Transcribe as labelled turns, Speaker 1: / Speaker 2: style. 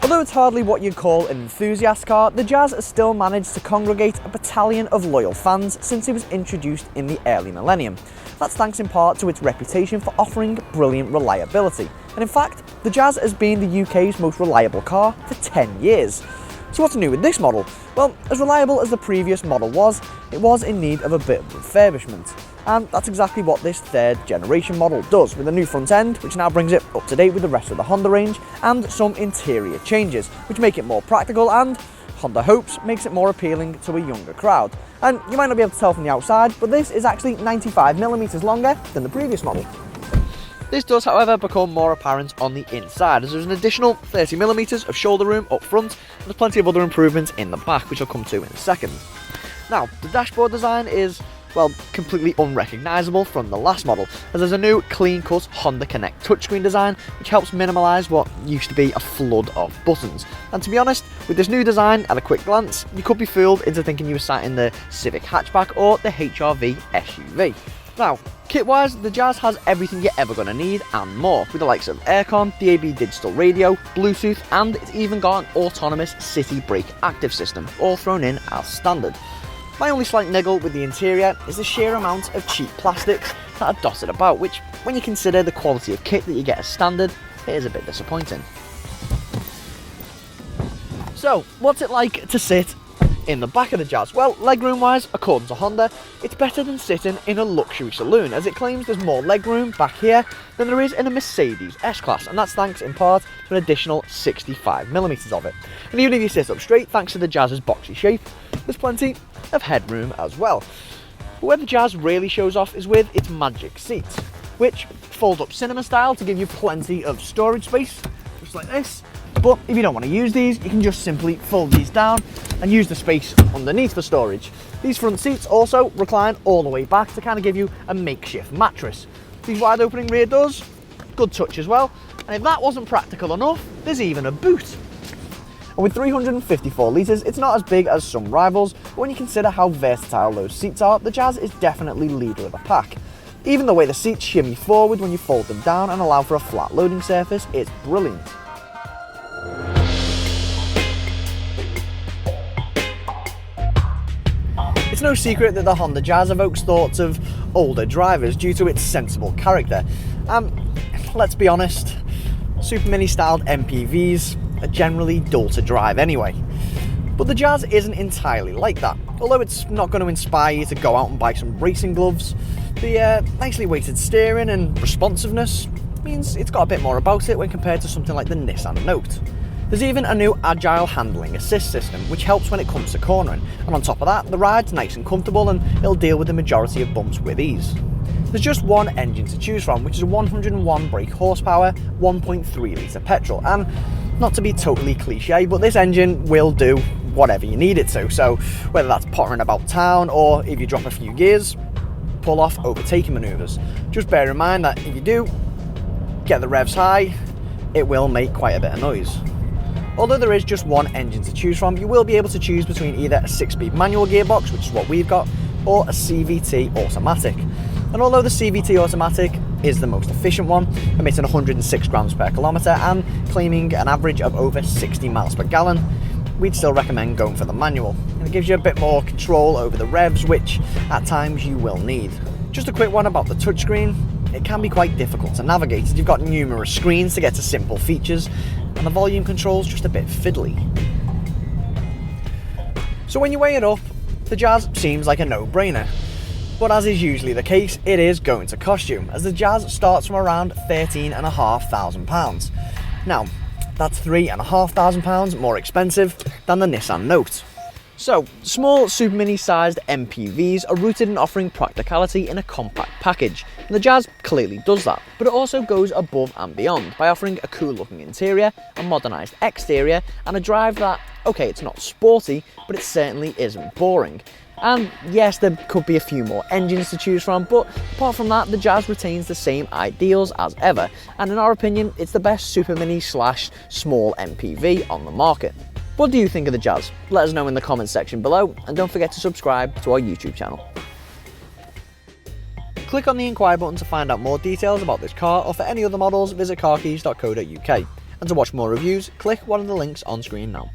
Speaker 1: Although it's hardly what you'd call an enthusiast car, the Jazz has still managed to congregate a battalion of loyal fans since it was introduced in the early millennium. That's thanks in part to its reputation for offering brilliant reliability. And in fact, the Jazz has been the UK's most reliable car for 10 years. So what's new with this model? Well, as reliable as the previous model was, it was in need of a bit of refurbishment. And that's exactly what this third generation model does, with a new front end, which now brings it up to date with the rest of the Honda range, and some interior changes, which make it more practical and, Honda hopes, makes it more appealing to a younger crowd. And you might not be able to tell from the outside, but this is actually 95mm longer than the previous model. This does, however, become more apparent on the inside, as there's an additional 30mm of shoulder room up front, and there's plenty of other improvements in the back, which I'll come to in a second. Now, the dashboard design is, well, completely unrecognisable from the last model, as there's a new clean-cut Honda Connect touchscreen design, which helps minimalise what used to be a flood of buttons. And to be honest, with this new design, at a quick glance, you could be fooled into thinking you were sat in the Civic hatchback or the HR-V SUV. Now, kit-wise, the Jazz has everything you're ever going to need and more, with the likes of aircon, DAB digital radio, Bluetooth, and it's even got an autonomous city brake active system, all thrown in as standard. My only slight niggle with the interior is the sheer amount of cheap plastics that are dotted about, which, when you consider the quality of kit that you get as standard, it is a bit disappointing. So, what's it like to sit in the back of the Jazz? Well, legroom wise, according to Honda, it's better than sitting in a luxury saloon, as it claims there's more legroom back here than there is in a Mercedes S-Class, and that's thanks in part to an additional 65mm of it. And even if you sit up straight, thanks to the Jazz's boxy shape, there's plenty of headroom as well. But where the Jazz really shows off is with its magic seats, which fold up cinema style to give you plenty of storage space, just like this. But if you don't want to use these, you can just simply fold these down and use the space underneath for storage. These front seats also recline all the way back to kind of give you a makeshift mattress. These wide opening rear doors, good touch as well. And if that wasn't practical enough, there's even a boot. And with 354 litres, it's not as big as some rivals, but when you consider how versatile those seats are, the Jazz is definitely leader of the pack. Even the way the seats shimmy forward when you fold them down and allow for a flat loading surface is brilliant. It's no secret that the Honda Jazz evokes thoughts of older drivers due to its sensible character. Let's be honest, supermini styled MPVs are generally dull to drive anyway. But the Jazz isn't entirely like that. Although it's not going to inspire you to go out and buy some racing gloves, the nicely weighted steering and responsiveness means it's got a bit more about it when compared to something like the Nissan Note. There's even a new agile handling assist system, which helps when it comes to cornering, and on top of that, the ride's nice and comfortable and it'll deal with the majority of bumps with ease. There's just one engine to choose from, which is a 101 brake horsepower, 1.3 litre petrol, and not to be totally cliche, but this engine will do whatever you need it to, so whether that's pottering about town or if you drop a few gears, pull off overtaking manoeuvres. Just bear in mind that if you do get the revs high, it will make quite a bit of noise. Although there is just one engine to choose from, you will be able to choose between either a 6-speed manual gearbox, which is what we've got, or a CVT automatic. And although the CVT automatic is the most efficient one, emitting 106 grams per kilometre and claiming an average of over 60 miles per gallon, we'd still recommend going for the manual. And it gives you a bit more control over the revs, which at times you will need. Just a quick one about the touchscreen. It can be quite difficult to navigate, as you've got numerous screens to get to simple features, and the volume control's just a bit fiddly. So when you weigh it up, the Jazz seems like a no-brainer. But as is usually the case, it is going to cost you, as the Jazz starts from around £13,500. Now, that's £3,500 more expensive than the Nissan Note. So, small supermini sized MPVs are rooted in offering practicality in a compact package, and the Jazz clearly does that, but it also goes above and beyond by offering a cool looking interior, a modernised exterior, and a drive that, okay, it's not sporty, but it certainly isn't boring. And yes, there could be a few more engines to choose from, but apart from that, the Jazz retains the same ideals as ever, and in our opinion, it's the best supermini slash small MPV on the market. What do you think of the Jazz? Let us know in the comments section below, and don't forget to subscribe to our YouTube channel. Click on the inquire button to find out more details about this car, or for any other models visit carkeys.co.uk. And to watch more reviews, click one of the links on screen now.